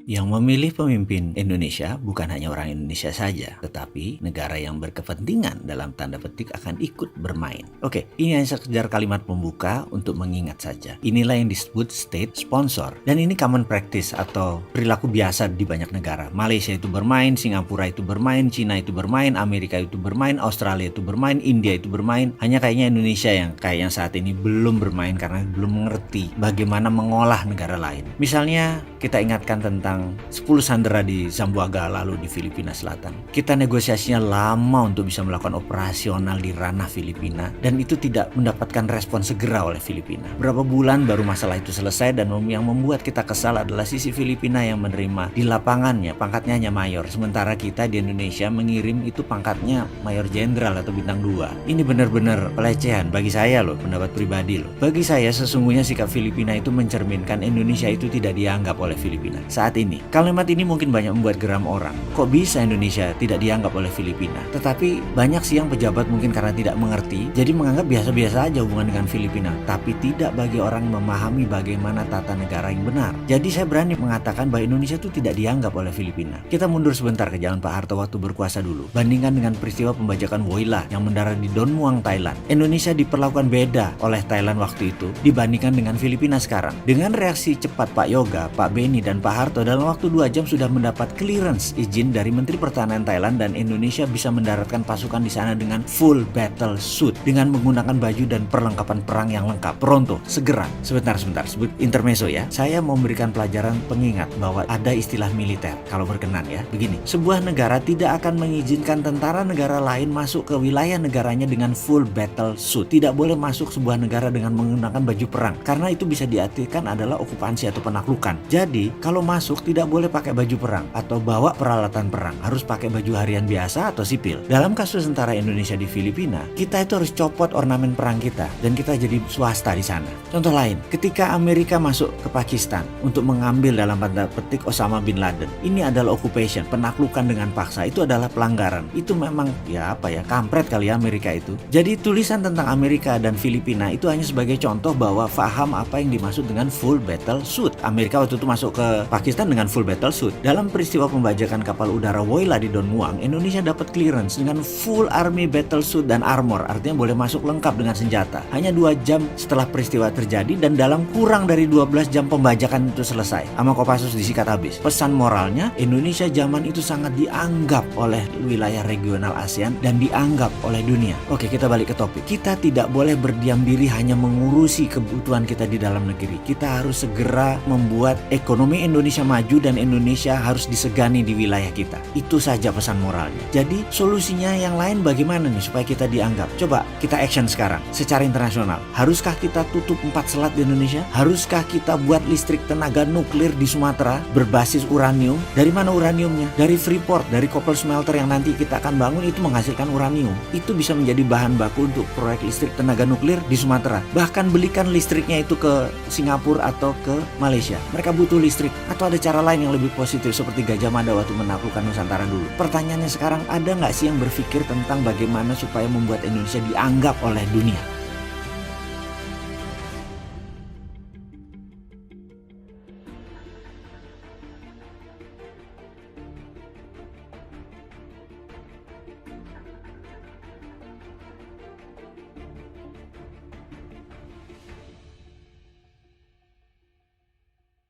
Yang memilih pemimpin Indonesia bukan hanya orang Indonesia saja, tetapi negara yang berkepentingan dalam tanda petik akan ikut bermain. Oke, ini hanya sekedar kalimat pembuka untuk mengingat saja. Inilah yang disebut state sponsor. Dan ini common practice atau perilaku biasa di banyak negara. Malaysia itu bermain, Singapura itu bermain, Cina itu bermain, Amerika itu bermain, Australia itu bermain, India itu bermain. Hanya kayaknya Indonesia yang kayaknya saat ini belum bermain karena belum mengerti bagaimana mengolah negara lain. Misalnya kita ingatkan tentang 10 sandera di Zamboanga lalu di Filipina Selatan. Kita negosiasinya lama untuk bisa melakukan operasional di ranah Filipina dan itu tidak mendapatkan respon segera oleh Filipina. Berapa bulan baru masalah itu selesai dan yang membuat kita kesal adalah sisi Filipina yang menerima di lapangannya pangkatnya hanya mayor. Sementara kita di Indonesia mengirim itu pangkatnya mayor jenderal atau bintang 2. Ini benar-benar pelecehan bagi saya loh, pendapat pribadi loh. Bagi saya sesungguhnya sikap Filipina itu mencerminkan Indonesia itu tidak dianggap oleh Filipina. Saat ini kalimat ini mungkin banyak membuat geram orang. Kok bisa Indonesia tidak dianggap oleh Filipina? Tetapi banyak sih yang pejabat mungkin karena tidak mengerti, jadi menganggap biasa-biasa aja hubungan dengan Filipina. Tapi tidak bagi orang memahami bagaimana tata negara yang benar. Jadi saya berani mengatakan bahwa Indonesia itu tidak dianggap oleh Filipina. Kita mundur sebentar ke zaman Pak Harto waktu berkuasa dulu. Bandingkan dengan peristiwa pembajakan Woyla yang mendarat di Don Muang, Thailand. Indonesia diperlakukan beda oleh Thailand waktu itu dibandingkan dengan Filipina sekarang. Dengan reaksi cepat Pak Yoga, Pak Beni, dan Pak Harto dalam waktu 2 jam sudah mendapat clearance izin dari Menteri Pertahanan Thailand dan Indonesia bisa mendaratkan pasukan di sana dengan full battle suit dengan menggunakan baju dan perlengkapan perang yang lengkap. Pronto, segera. Sebentar, sebut intermezzo ya. Saya mau memberikan pelajaran pengingat bahwa ada istilah militer kalau berkenan ya. Begini, sebuah negara tidak akan mengizinkan tentara negara lain masuk ke wilayah negaranya dengan full battle suit. Tidak boleh masuk sebuah negara dengan menggunakan baju perang karena itu bisa diartikan adalah okupansi atau penaklukan. Jadi, kalau masuk tidak boleh pakai baju perang atau bawa peralatan perang, harus pakai baju harian biasa atau sipil. Dalam kasus tentara Indonesia di Filipina, kita itu harus copot ornamen perang kita dan kita jadi swasta di sana. Contoh lain, ketika Amerika masuk ke Pakistan untuk mengambil dalam tanda petik Osama bin Laden, ini adalah occupation, penaklukan dengan paksa, itu adalah pelanggaran. Itu memang kampret kali ya Amerika itu. Jadi tulisan tentang Amerika dan Filipina itu hanya sebagai contoh bahwa faham apa yang dimaksud dengan full battle suit. Amerika waktu itu masuk ke Pakistan dengan full battle suit. Dalam peristiwa pembajakan kapal udara Woyla di Don Muang, Indonesia dapat clearance dengan full army battle suit dan armor, artinya boleh masuk lengkap dengan senjata. Hanya 2 jam setelah peristiwa terjadi dan dalam kurang dari 12 jam pembajakan itu selesai. Sama Kopassus disikat habis. Pesan moralnya, Indonesia zaman itu sangat dianggap oleh wilayah regional ASEAN dan dianggap oleh dunia. Oke, kita balik ke topik. Kita tidak boleh berdiam diri hanya mengurusi kebutuhan kita di dalam negeri. Kita harus segera membuat ekonomi Indonesia maju dan Indonesia harus disegani di wilayah kita. Itu saja pesan moralnya. Jadi solusinya yang lain bagaimana nih supaya kita dianggap? Coba kita action sekarang secara internasional. Haruskah kita tutup 4 selat di Indonesia? Haruskah kita buat listrik tenaga nuklir di Sumatera berbasis uranium? Dari mana uraniumnya? Dari Freeport, dari copper smelter yang nanti kita akan bangun itu menghasilkan uranium. Itu bisa menjadi bahan baku untuk proyek listrik tenaga nuklir di Sumatera. Bahkan belikan listriknya itu ke Singapura atau ke Malaysia. Mereka butuh listrik. Atau ada cara lain yang lebih positif seperti Gajah Mada waktu menaklukkan Nusantara dulu. Pertanyaannya sekarang, ada nggak sih yang berpikir tentang bagaimana supaya membuat Indonesia dianggap oleh dunia?